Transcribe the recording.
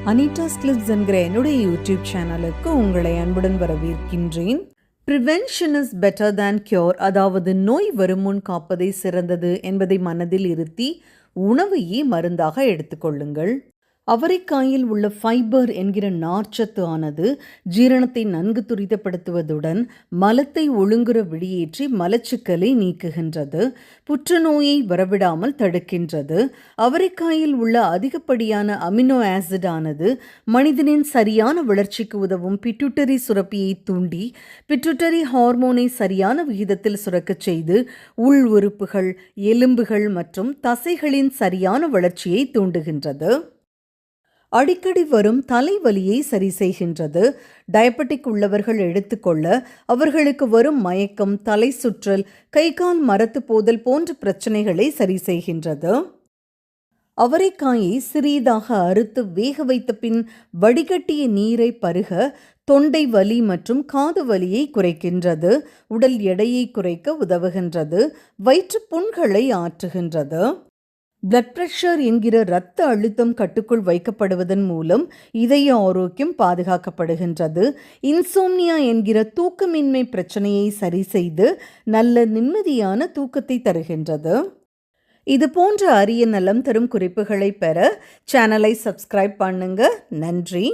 Anita's clips என்கிற என்னுடைய YouTube சேனலுக்கு உங்களை அன்புடன் வரவேற்கின்றேன். Prevention is better than cure, அதாவது நோய் வருமுன் காப்பதை சிறந்தது என்பதை மனதில் இருத்தி உணவையே மருந்தாக எடுத்துக்கொள்ளுங்கள். அவரைக்காயில் உள்ள ஃபைபர் என்கிற நார்ச்சத்து ஆனது ஜீரணத்தை நன்கு துரிதப்படுத்துவதுடன் மலத்தை ஒழுங்குற வெளியேற்றி மலச்சிக்கலை நீக்குகின்றது, புற்றுநோயை வரவிடாமல் தடுக்கின்றது. அவரைக்காயில் உள்ள அதிகப்படியான அமினோ ஆசிட் ஆனது மனிதனின் சரியான வளர்ச்சிக்கு உதவும் பிட்யூட்டரி சுரப்பியை தூண்டி பிட்யூட்டரி ஹார்மோனை சரியான விகிதத்தில் சுரக்கச் செய்து உள் உறுப்புகள், எலும்புகள் மற்றும் தசைகளின் சரியான வளர்ச்சியை தூண்டுகின்றது. அடிக்கடி வரும் தலைவலியை சரி செய்கின்றது. டயபெட்டிக் உள்ளவர்கள் எடுத்துக்கொள்ள அவர்களுக்கு வரும் மயக்கம், தலை சுற்றல், கை கால் மரத்து போதல் போன்ற பிரச்சனைகளை சரி செய்கின்றது. அவரைக்காயை சிறிதாக அறுத்து வேக வைத்த பின் வடிகட்டிய நீரை பருக தொண்டை வலி மற்றும் காது வலியை குறைக்கின்றது. உடல் எடையை குறைக்க உதவுகின்றது. வயிற்று புண்களை ஆற்றுகின்றது. பிளட் பிரஷர் என்கிற இரத்த அழுத்தம் கட்டுக்குள் வைக்கப்படுவதன் மூலம் இதய ஆரோக்கியம் பாதுகாக்கப்படுகின்றது. இன்சோம்னியா என்கிற தூக்கமின்மை பிரச்சனையை சரி செய்து நல்ல நிம்மதியான தூக்கத்தை தருகின்றது. இது போன்ற அரிய நலம் தரும் குறிப்புகளை பெற சேனலை சப்ஸ்கிரைப் பண்ணுங்க. நன்றி.